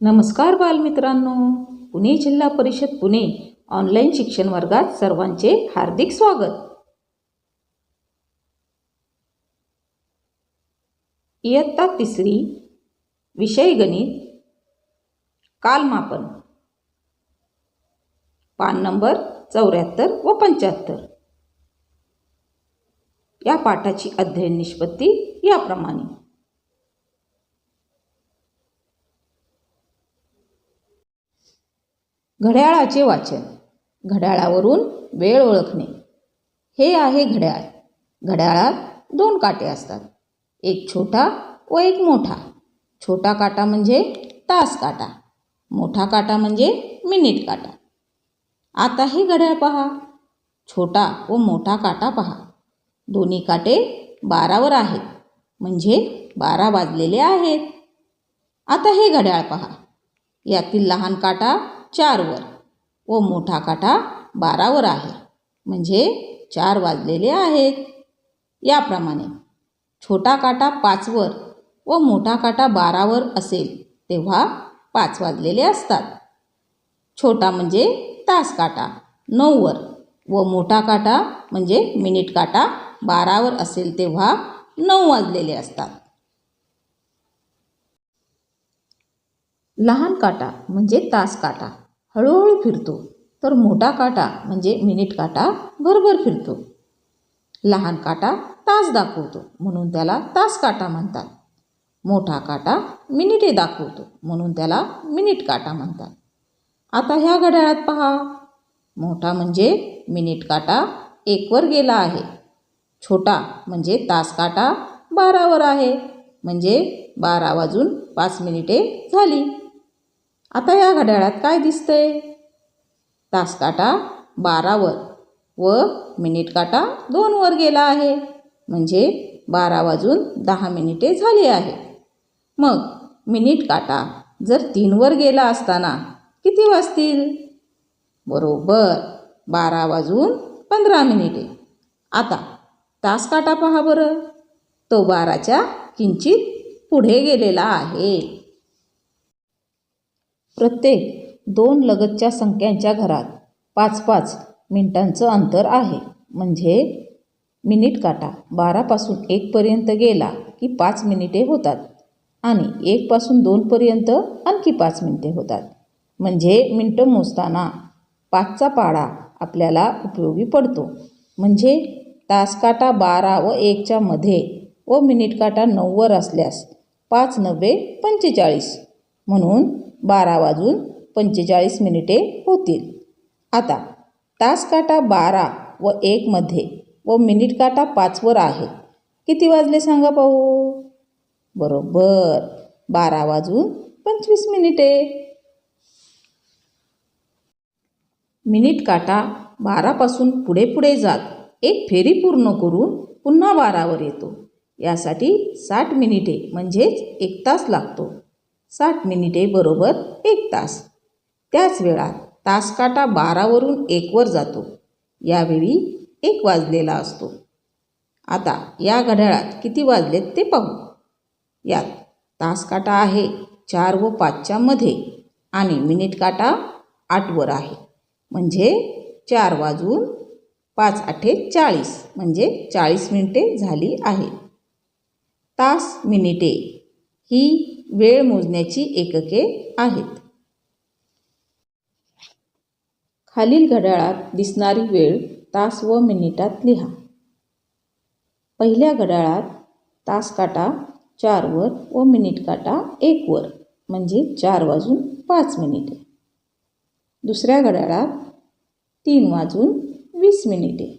नमस्कार बालमित्रांनो, पुणे जिल्हा परिषद पुणे ऑनलाईन शिक्षण वर्गात सर्वांचे हार्दिक स्वागत. इयत्ता तिसरी, विषय गणित, कालमापन, पान नंबर 74 व 75. या पाठाची अध्ययन निष्पत्ती याप्रमाणे. घड्याळाचे वाचन. घड्याळावरून वेळ ओळखणे. हे आहे घड्याळ. घड्याळात 2 काटे असतात, एक छोटा व एक मोठा. छोटा काटा म्हणजे तास काटा, मोठा काटा म्हणजे मिनिट काटा. आता हे घड्याळ पहा. छोटा व मोठा काटा पहा. दोन्ही काटे 12वर आहेत, म्हणजे 12 वाजलेले आहेत. आता हे घड्याळ पहा. यातील लहान काटा 4वर व मोठा काटा 12वर आहे, म्हणजे 4 वाजलेले आहेत. याप्रमाणे छोटा काटा 5वर व मोठा काटा 12वर असेल तेव्हा 5 वाजलेले असतात. छोटा म्हणजे तास काटा 9वर व मोठा काटा म्हणजे मिनिट काटा 12वर असेल तेव्हा 9 वाजलेले असतात. लहान काटा म्हणजे तास काटा हळूहळू फिरतो, तर मोठा काटा म्हणजे मिनिट काटा भरभर फिरतो. लहान काटा तास दाखवतो म्हणून त्याला तास काटा म्हणतात. मोठा काटा मिनिटे दाखवतो म्हणून त्याला मिनिट काटा म्हणतात. आता ह्या घड्याळात पहा. मोठा म्हणजे मिनिट काटा 1वर गेला आहे. छोटा म्हणजे तास काटा 12वर आहे, म्हणजे 12 वाजून 5 मिनिटे झाली. आता या घड्याळात काय दिसतंय? तास काटा 12वर व मिनिट काटा 2वर गेला आहे, म्हणजे 12 वाजून 10 मिनिटे झाली आहे. मग मिनिट काटा जर 3वर गेला असताना किती वाजतील? बरोबर 12 वाजून 15 मिनिटे. आता तास काटा पहा बरं. तो 12च्या किंचित पुढे गेलेला आहे. प्रत्येक 2 लगतच्या संख्यांच्या घरात 5-5 मिनिटांचं अंतर आहे, म्हणजे मिनिट काटा 12 पासून 1 पर्यंत गेला की 5 मिनिटे होतात आणि 1 पासून 2 पर्यंत आणखी 5 मिनिटे होतात. म्हणजे मिनिटं मोजताना 5चा पाढा आपल्याला उपयोगी पडतो. म्हणजे तास काटा 12 व 1च्या मध्ये व मिनिट काटा 9वर असल्यास 5 9 45, म्हणून 12 वाजून 45 मिनिटे होतील. आता तास काटा 12 व 1 मध्ये व मिनिट काटा 5वर आहे. किती वाजले सांगा पाहू? बरोबर 12 वाजून 25 मिनिटे. मिनिट काटा 12 पासून पुढे पुढे जात एक फेरी पूर्ण करून पुन्हा 12वर येतो. यासाठी 60 मिनिटे म्हणजेच 1 तास लागतो. 60 मिनिटे बरोबर 1 तास. त्याच वेळात तास काटा 12वरून 1वर जातो. यावेळी 1 वाजलेला असतो. आता या घड्याळात किती वाजलेत ते पाहू. यात तास काटा आहे 4 व 5च्या मध्ये आणि मिनिट काटा 8वर आहे, म्हणजे 4 वाजून 5 8 40, म्हणजे 40 मिनिटे झाली आहे. तास मिनिटे ही वेळ मोजण्याची एकके आहेत. खालील घड्याळात दिसणारी वेळ तास व मिनिटात लिहा. पहिल्या घड्याळात तास काटा 4वर व मिनिट काटा 1वर, म्हणजे 4 वाजून 5 मिनिटे. दुसऱ्या घड्याळात 3 वाजून 20 मिनिटे.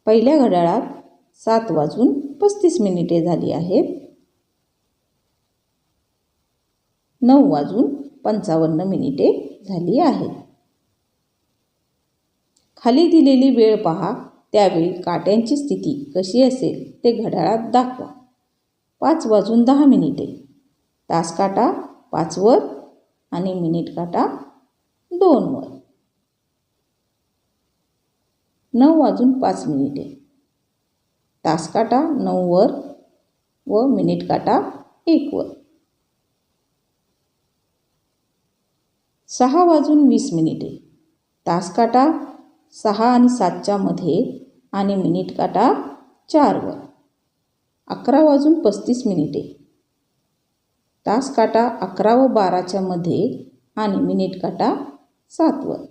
पहिल्या घड्याळात 7 वाजून 35 मिनिटे झाली आहेत. 9 वाजून 55 मिनिटे झाली आहेत. खाली दिलेली वेळ पहा. त्यावेळी काट्यांची स्थिती कशी असेल ते घड्याळात दाखवा. 5 वाजून 10 मिनिटे. तास काटा 5वर आणि मिनिट काटा 2वर. 9 वाजून 5 मिनिटे. तास काटा 9वर व मिनिट काटा 1 वर. 6:20 तास काटा 6 आणि 7च्या मध्ये आणि मिनिट काटा 4 वर. 11:35 तास काटा 11 व 12च्या मध्ये आणि मिनिट काटा 7 वर.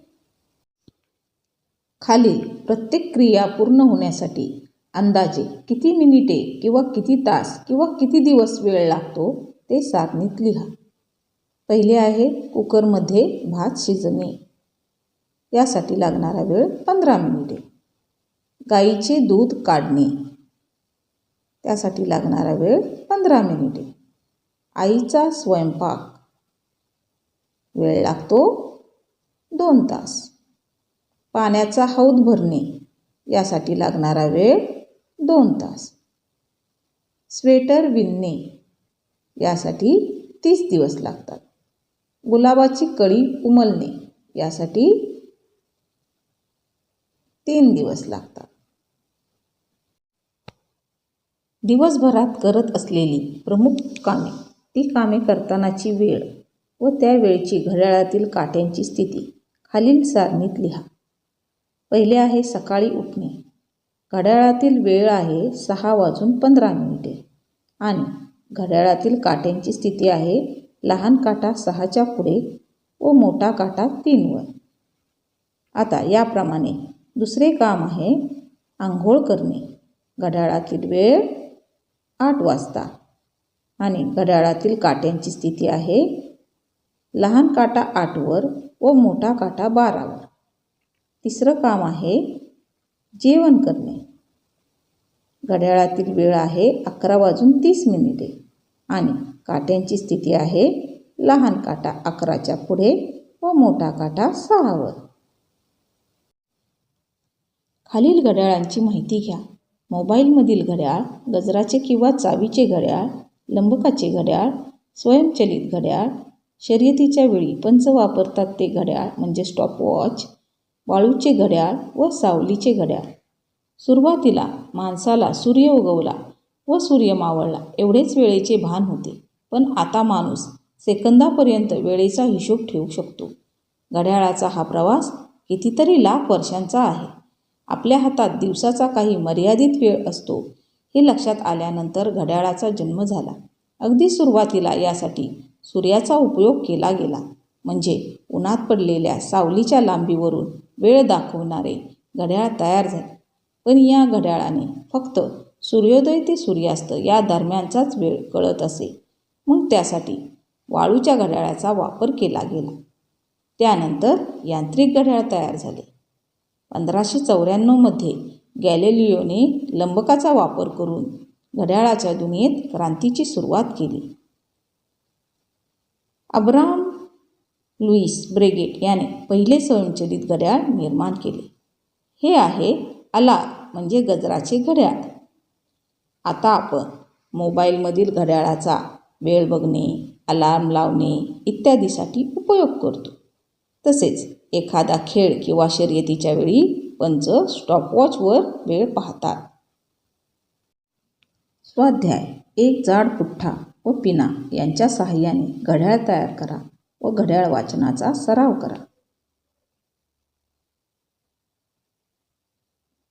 खालील प्रत्येक क्रिया पूर्ण होण्यासाठी अंदाजे किती मिनिटे किंवा किती तास किंवा किती दिवस वेळ लागतो ते सारणीत लिहा. पहिले आहे कुकरमध्ये भात शिजणे. यासाठी लागणारा वेळ 15 मिनिटे. गाईचे दूध काढणे. त्यासाठी लागणारा वेळ 15 मिनिटे. आईचा स्वयंपाक. वेळ लागतो 2 तास. पाण्याचा हौद भरणे. यासाठी लागणारा वेळ 2 तास. स्वेटर विणणे. यासाठी 30 दिवस लागतात. गुलाबाची कळी उमलणे. यासाठी 3 दिवस लागतात. दिवसभरात करत असलेली प्रमुख कामे, ती कामे करतानाची वेळ व त्या वेळची घड्याळातील काट्यांची स्थिती खालील सारणीत लिहा. पहिले आहे सकाळी उठणे. घड्याळातील वेळ आहे 6:15 आणि घड्याळातील काट्यांची स्थिती आहे लहान काटा 6च्या पुढे व मोठा काटा 3 वर. आता याप्रमाणे दुसरे काम आहे आंघोळ करणे. घड्याळातील वेळ 8 वाजता आणि घड्याळातील काट्यांची स्थिती आहे लहान काटा 8 वर व मोठा काटा 12 वर. तिसरं काम आहे जेवण करणे. घड्याळातील वेळ आहे 11:30 आणि काट्यांची स्थिती आहे लहान काटा 11च्या पुढे व मोठा काटा 6 वर. खालील घड्याळांची माहिती घ्या. मोबाईलमधील घड्याळ, गजराचे किंवा चावीचे घड्याळ, लंबकाचे घड्याळ, स्वयंचलित घड्याळ, शर्यतीच्या वेळी पंच वापरतात ते घड्याळ म्हणजे स्टॉपवॉच, वाळूचे घड्याळ व सावलीचे घड्याळ. सुरुवातीला माणसाला सूर्य उगवला व सूर्य मावळला एवढेच वेळेचे भान होते, पण आता माणूस सेकंदापर्यंत वेळेचा हिशोब ठेवू शकतो. घड्याळाचा हा प्रवास कितीतरी लाख वर्षांचा आहे. आपल्या हातात दिवसाचा काही मर्यादित वेळ असतो हे लक्षात आल्यानंतर घड्याळाचा जन्म झाला. अगदी सुरुवातीला यासाठी सूर्याचा उपयोग केला गेला, म्हणजे उन्हात पडलेल्या सावलीच्या लांबीवरून वेळ दाखवणारे घड्याळ तयार झाले. पण या घड्याळाने फक्त सूर्योदय ते सूर्यास्त या दरम्यानचाच वेळ कळत असे. मग त्यासाठी वाळूच्या घड्याळाचा वापर केला गेला. त्यानंतर यांत्रिक घड्याळ तयार झाले. 1594 मध्ये गॅलिलिओने लंबकाचा वापर करून घड्याळाच्या दुनियेत क्रांतीची सुरुवात केली. अब्राहम लुईस ब्रेगेट याने पहिले स्वयंचलित घड्याळ निर्माण केले. हे आहे अलार्म म्हणजे गजराचे घड्याळ. आता आपण मोबाईलमधील घड्याळाचा वेळ बघणे, अलार्म लावणे इत्यादीसाठी उपयोग करतो. तसेच एखादा खेळ किंवा शर्यतीच्या वेळी पंच स्टॉपवॉचवर वेळ पाहतात. स्वाध्याय. एक जाड पुठ्ठा व पिना यांच्या साहाय्याने घड्याळ तयार करा व घड्याळ वाचनाचा सराव करा.